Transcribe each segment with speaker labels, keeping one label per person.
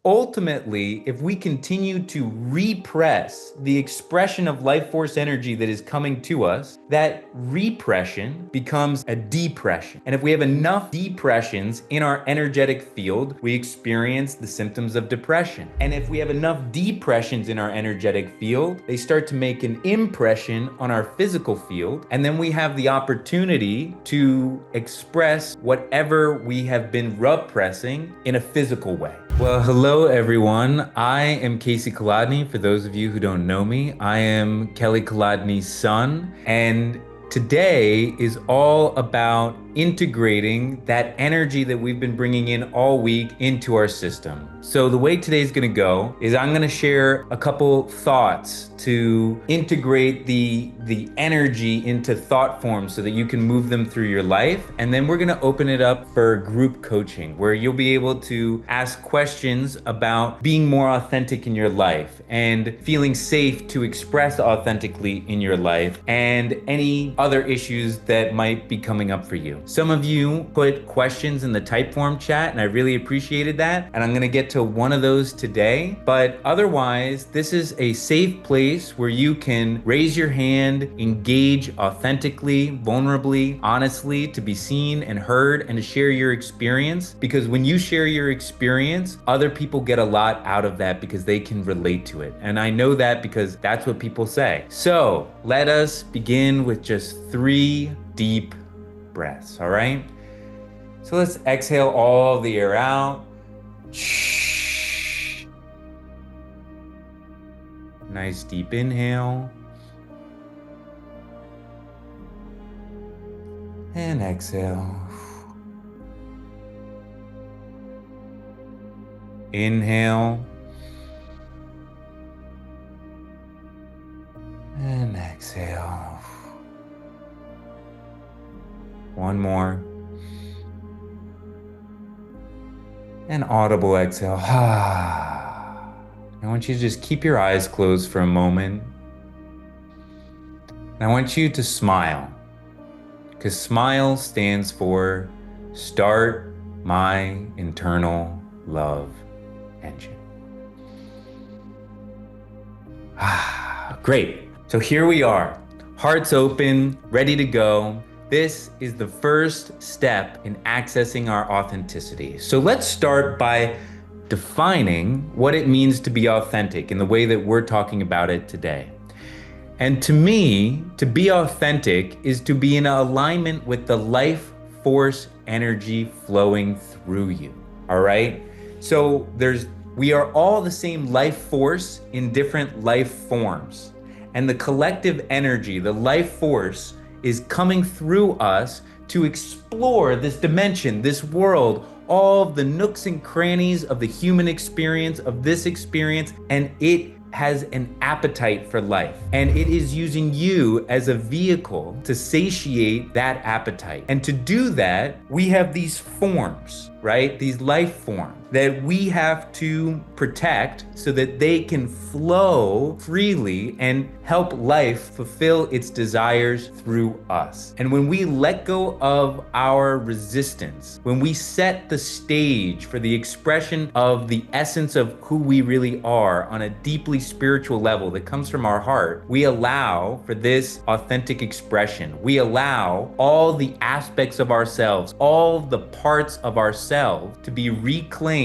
Speaker 1: ultimately, if we continue to repress the expression of life force energy that is coming to us, that repression becomes a depression. And if we have enough depressions in our energetic field, we experience the symptoms of depression. And if we have enough depressions in our energetic field, they start to make an impression on our physical field. And then we have the opportunity to express whatever we have been repressing in a physical way. Well, hello everyone. I am Casey Kolodny. For those of you who don't know me, I am Kelly Kolodny's son, and today is all about integrating that energy that we've been bringing in all week into our system. So the way today's gonna go is I'm gonna share a couple thoughts to integrate the energy into thought forms so that you can move them through your life. And then we're gonna open it up for group coaching, where you'll be able to ask questions about being more authentic in your life and feeling safe to express authentically in your life and any other issues that might be coming up for you. Some of you put questions in the Typeform chat, and I really appreciated that. And I'm gonna get to one of those today. But otherwise, this is a safe place where you can raise your hand, engage authentically, vulnerably, honestly, to be seen and heard and to share your experience. Because when you share your experience, other people get a lot out of that because they can relate to it. And I know that because that's what people say. So let us begin with just 3 deep breaths, all right? So let's exhale all the air out. Nice deep inhale. And exhale. Inhale. And exhale. One more. An audible exhale. I want you to just keep your eyes closed for a moment. And I want you to smile, because SMILE stands for Start My Internal Love Engine. Great. So here we are, hearts open, ready to go. This is the first step in accessing our authenticity. So let's start by defining what it means to be authentic in the way that we're talking about it today. And to me, to be authentic is to be in alignment with the life force energy flowing through you, all right? So we are all the same life force in different life forms. And the collective energy, the life force, is coming through us to explore this dimension, this world, all of the nooks and crannies of the human experience, of this experience, and it has an appetite for life. And it is using you as a vehicle to satiate that appetite. And to do that, we have these forms, right? These life forms that we have to protect so that they can flow freely and help life fulfill its desires through us. And when we let go of our resistance, when we set the stage for the expression of the essence of who we really are on a deeply spiritual level that comes from our heart, we allow for this authentic expression. We allow all the aspects of ourselves, all the parts of ourselves to be reclaimed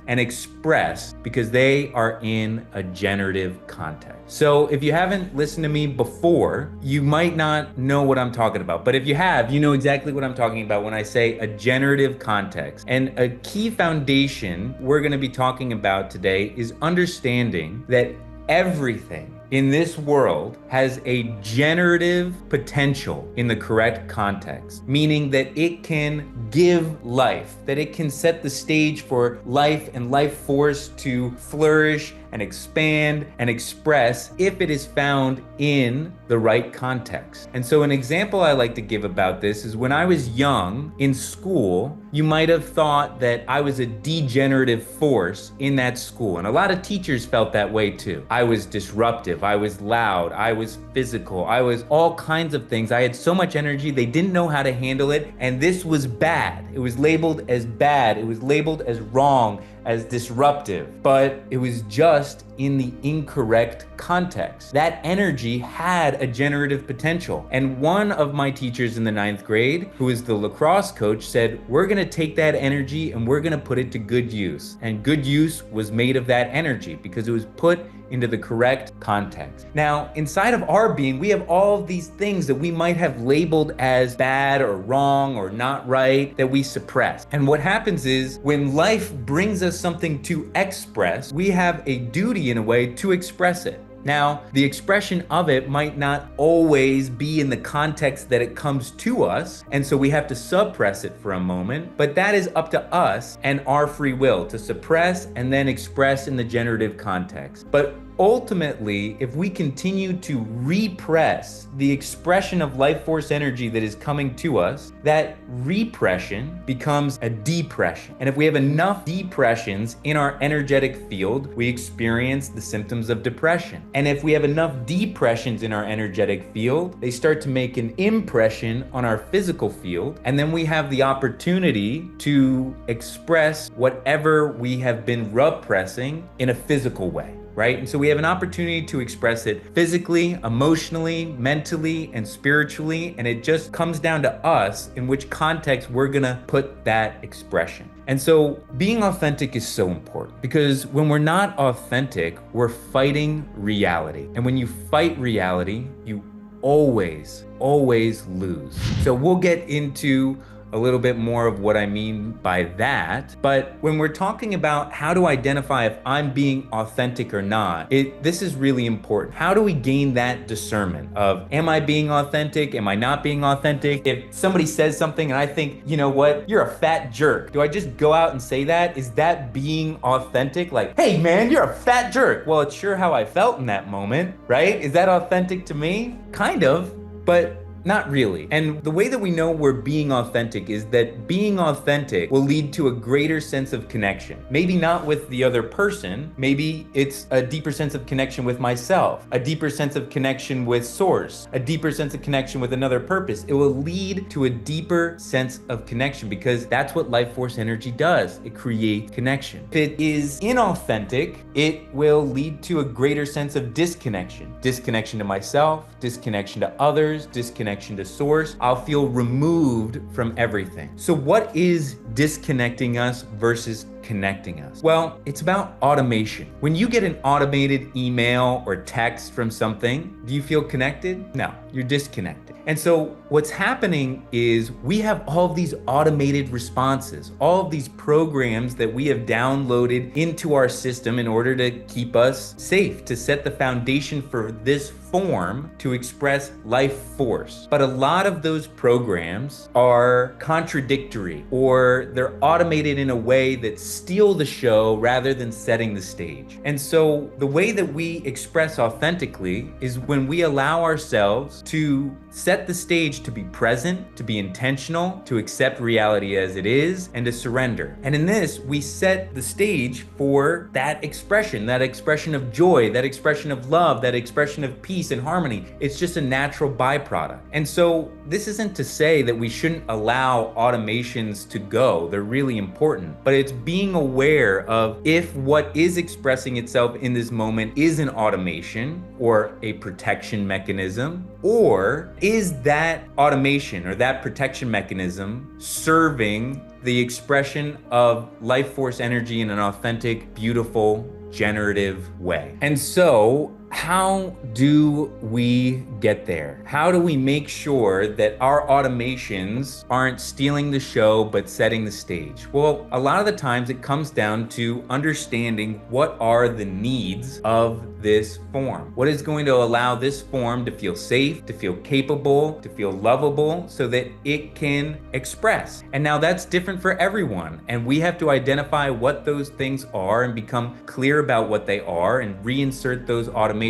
Speaker 1: and expressed because they are in a generative context. So if you haven't listened to me before, you might not know what I'm talking about. But if you have, you know exactly what I'm talking about when I say a generative context. And a key foundation we're going to be talking about today is understanding that everything in this world has a generative potential in the correct context, meaning that it can give life, that it can set the stage for life and life force to flourish and expand and express if it is found in the right context. And so an example I like to give about this is when I was young in school, you might have thought that I was a degenerative force in that school. And a lot of teachers felt that way too. I was disruptive, I was loud, I was physical, I was all kinds of things. I had so much energy, they didn't know how to handle it. And this was bad. It was labeled as bad. It was labeled as wrong, as disruptive, but it was just in the incorrect context. That energy had a generative potential. And one of my teachers in the 9th grade, who is the lacrosse coach, said, we're gonna take that energy and we're gonna put it to good use. And good use was made of that energy because it was put into the correct context. Now, inside of our being, we have all of these things that we might have labeled as bad or wrong or not right that we suppress. And what happens is when life brings us something to express, we have a duty in a way to express it. Now, the expression of it might not always be in the context that it comes to us, and so we have to suppress it for a moment, but that is up to us and our free will to suppress and then express in the generative context. But ultimately, if we continue to repress the expression of life force energy that is coming to us, that repression becomes a depression. And if we have enough depressions in our energetic field, we experience the symptoms of depression. And if we have enough depressions in our energetic field, they start to make an impression on our physical field. And then we have the opportunity to express whatever we have been repressing in a physical way. Right? And so we have an opportunity to express it physically, emotionally, mentally, and spiritually. And it just comes down to us in which context we're gonna put that expression. And so being authentic is so important because when we're not authentic, we're fighting reality. And when you fight reality, you always lose. So we'll get into a little bit more of what I mean by that. But when we're talking about how to identify if I'm being authentic or not, this is really important. How do we gain that discernment of, am I being authentic? Am I not being authentic? If somebody says something and I think, you know what, you're a fat jerk, do I just go out and say that? Is that being authentic? Like, hey man, you're a fat jerk. Well, it's sure how I felt in that moment, right? Is that authentic to me? Kind of, but not really. And the way that we know we're being authentic is that being authentic will lead to a greater sense of connection. Maybe not with the other person, maybe it's a deeper sense of connection with myself, a deeper sense of connection with source, a deeper sense of connection with another purpose. It will lead to a deeper sense of connection because that's what life force energy does. It creates connection. If it is inauthentic, it will lead to a greater sense of disconnection. Disconnection to myself, disconnection to others, disconnection to source. I'll feel removed from everything. So what is disconnecting us versus connecting us? Well, it's about automation. When you get an automated email or text from something, do you feel connected? No, you're disconnected. And so what's happening is we have all of these automated responses, all of these programs that we have downloaded into our system in order to keep us safe, to set the foundation for this form to express life force. But a lot of those programs are contradictory or they're automated in a way that steal the show rather than setting the stage. And so the way that we express authentically is when we allow ourselves to set the stage to be present, to be intentional, to accept reality as it is, and to surrender. And in this, we set the stage for that expression of joy, that expression of love, that expression of peace and harmony. It's just a natural byproduct. And so this isn't to say that we shouldn't allow automations to go. They're really important, but it's being aware of if what is expressing itself in this moment is an automation or a protection mechanism, or is that automation or that protection mechanism serving the expression of life force energy in an authentic, beautiful, generative way. And so how do we get there? How do we make sure that our automations aren't stealing the show but setting the stage? Well, a lot of the times it comes down to understanding what are the needs of this form. What is going to allow this form to feel safe, to feel capable, to feel lovable so that it can express. And now that's different for everyone. And we have to identify what those things are and become clear about what they are and reinsert those automations.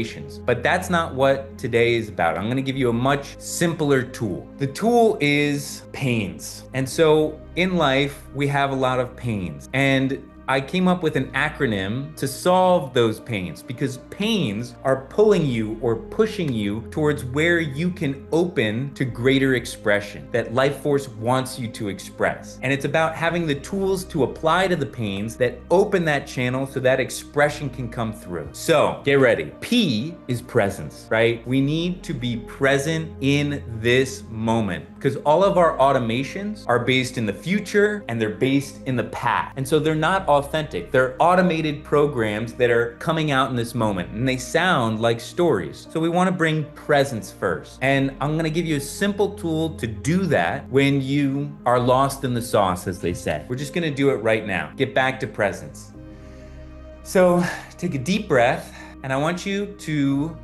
Speaker 1: But that's not what today is about. I'm going to give you a much simpler tool. The tool is pains. And so in life, we have a lot of pains. And I came up with an acronym to solve those pains because pains are pulling you or pushing you towards where you can open to greater expression that life force wants you to express. And it's about having the tools to apply to the pains that open that channel so that expression can come through. So get ready. P is presence, right? We need to be present in this moment because all of our automations are based in the future and they're based in the past. And so they're not authentic. They're automated programs that are coming out in this moment and they sound like stories. So we want to bring presence first. And I'm going to give you a simple tool to do that when you are lost in the sauce, as they say. We're just going to do it right now. Get back to presence. So take a deep breath and I want you to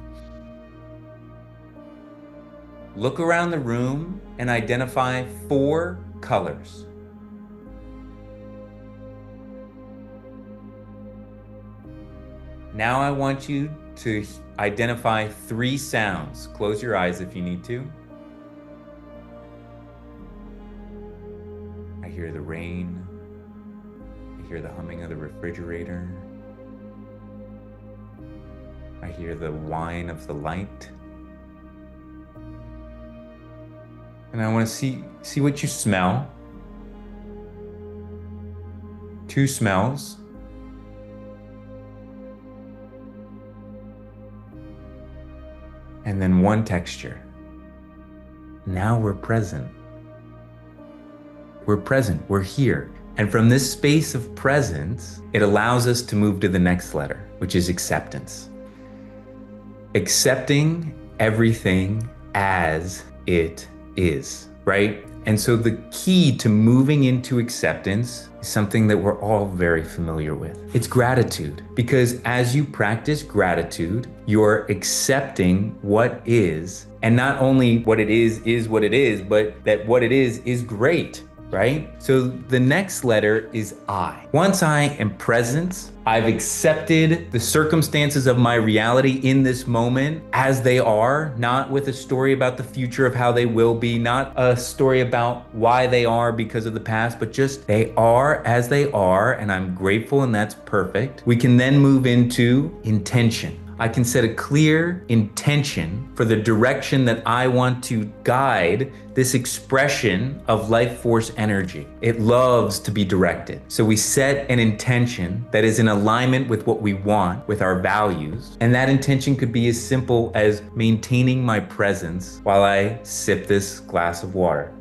Speaker 1: look around the room and identify 4 colors. Now I want you to identify 3 sounds. Close your eyes if you need to. I hear the rain. I hear the humming of the refrigerator. I hear the whine of the light. And I want to see what you smell. 2 smells. And then 1 texture. Now we're present. We're present, we're here. And from this space of presence, it allows us to move to the next letter, which is acceptance. Accepting everything as it is, right? And so the key to moving into acceptance is something that we're all very familiar with. It's gratitude, because as you practice gratitude, you're accepting what is, and not only what it is what it is, but that what it is great, right? So the next letter is I. Once I am present, I've accepted the circumstances of my reality in this moment as they are, not with a story about the future of how they will be, not a story about why they are because of the past, but just they are as they are, and I'm grateful, and that's perfect. We can then move into intention. I can set a clear intention for the direction that I want to guide this expression of life force energy. It loves to be directed. So we set an intention that is in alignment with what we want, with our values. And that intention could be as simple as maintaining my presence while I sip this glass of water.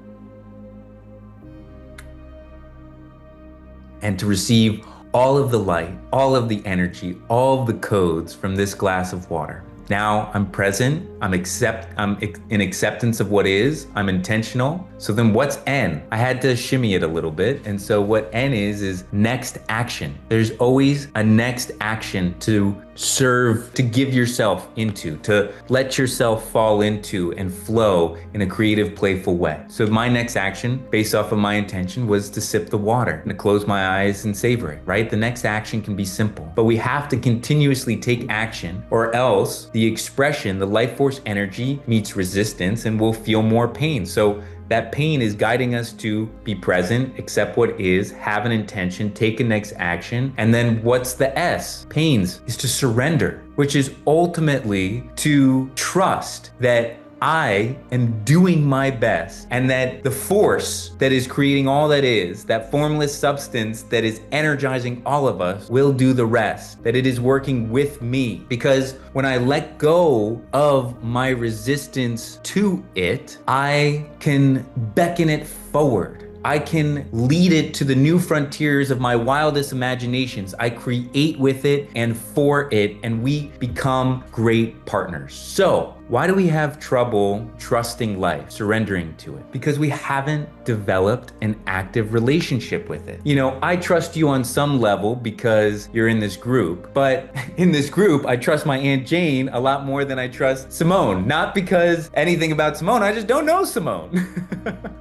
Speaker 1: And to receive all of the light, all of the energy, all of the codes from this glass of water. Now I'm present, I'm in acceptance of what is, I'm intentional. So then what's N? I had to shimmy it a little bit. And so what N is next action. There's always a next action to serve, to give yourself into, to let yourself fall into and flow in a creative, playful way. So my next action, based off of my intention, was to sip the water and to close my eyes and savor it, right? The next action can be simple, but we have to continuously take action, or else the expression, the life force energy meets resistance and we'll feel more pain. So that pain is guiding us to be present, accept what is, have an intention, take a next action. And then what's the S? Pains is to surrender, which is ultimately to trust that I am doing my best, and that the force that is creating all that is, that formless substance that is energizing all of us, will do the rest, that it is working with me. Because when I let go of my resistance to it, I can beckon it forward. I can lead it to the new frontiers of my wildest imaginations. I create with it and for it, and we become great partners. So, why do we have trouble trusting life, surrendering to it? Because we haven't developed an active relationship with it. You know, I trust you on some level because you're in this group, but in this group, I trust my Aunt Jane a lot more than I trust Simone. Not because anything about Simone, I just don't know Simone,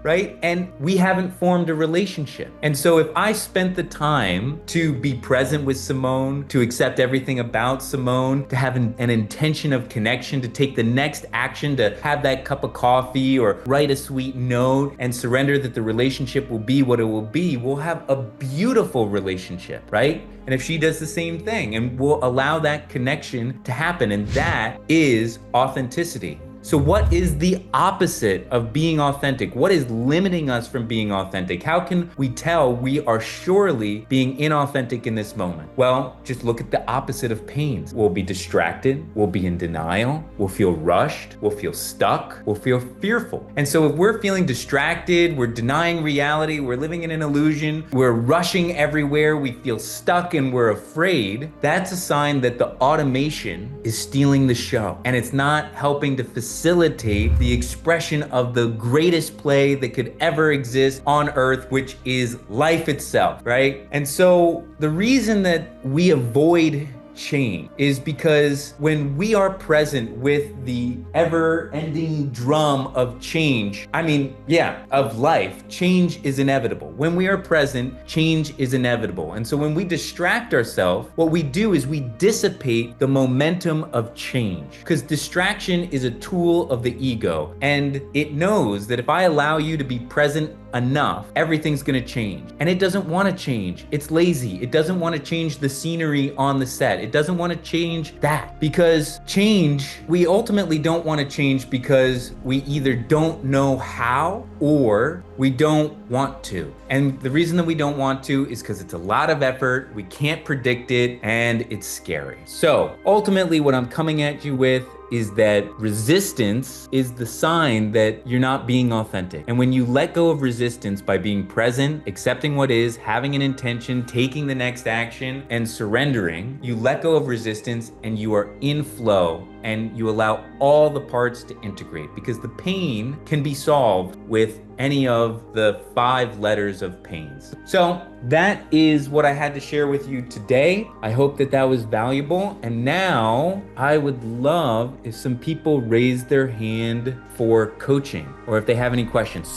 Speaker 1: right? And we haven't formed a relationship. And so if I spent the time to be present with Simone, to accept everything about Simone, to have an intention of connection, to take the next action to have that cup of coffee or write a sweet note and surrender that the relationship will be what it will be, we'll have a beautiful relationship, right? And if she does the same thing, and we'll allow that connection to happen, and that is authenticity. So, what is the opposite of being authentic? What is limiting us from being authentic? How can we tell we are surely being inauthentic in this moment? Well, just look at the opposite of pain. We'll be distracted, we'll be in denial, we'll feel rushed, we'll feel stuck, we'll feel fearful. And so, if we're feeling distracted, we're denying reality, we're living in an illusion, we're rushing everywhere, we feel stuck, and we're afraid, that's a sign that the automation is stealing the show and it's not helping to facilitate the expression of the greatest play that could ever exist on earth, which is life itself, right? And so the reason that we avoid change is because when we are present with the ever-ending drum of change, of life, change is inevitable. When we are present, change is inevitable. And so when we distract ourselves, what we do is we dissipate the momentum of change, because distraction is a tool of the ego, and it knows that if I allow you to be present enough, everything's gonna change. And it doesn't wanna change. It's lazy. It doesn't wanna change the scenery on the set. It doesn't wanna change that, because change, we ultimately don't wanna change because we either don't know how or we don't want to. And the reason that we don't want to is because it's a lot of effort, we can't predict it, and it's scary. So ultimately what I'm coming at you with is that resistance is the sign that you're not being authentic. And when you let go of resistance by being present, accepting what is, having an intention, taking the next action, and surrendering, you let go of resistance and you are in flow, and you allow all the parts to integrate, because the pain can be solved with any of the 5 letters of P.A.I.N.S. So that is what I had to share with you today. I hope that that was valuable. And now I would love if some people raise their hand for coaching or if they have any questions.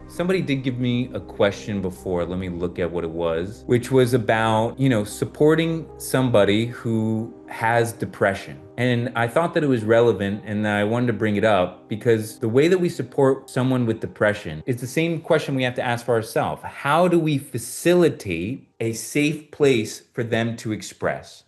Speaker 1: Somebody did give me a question before. Let me look at what it was, which was about, supporting somebody who has depression. And I thought that it was relevant, and I wanted to bring it up because the way that we support someone with depression is the same question we have to ask for ourselves. How do we facilitate a safe place for them to express?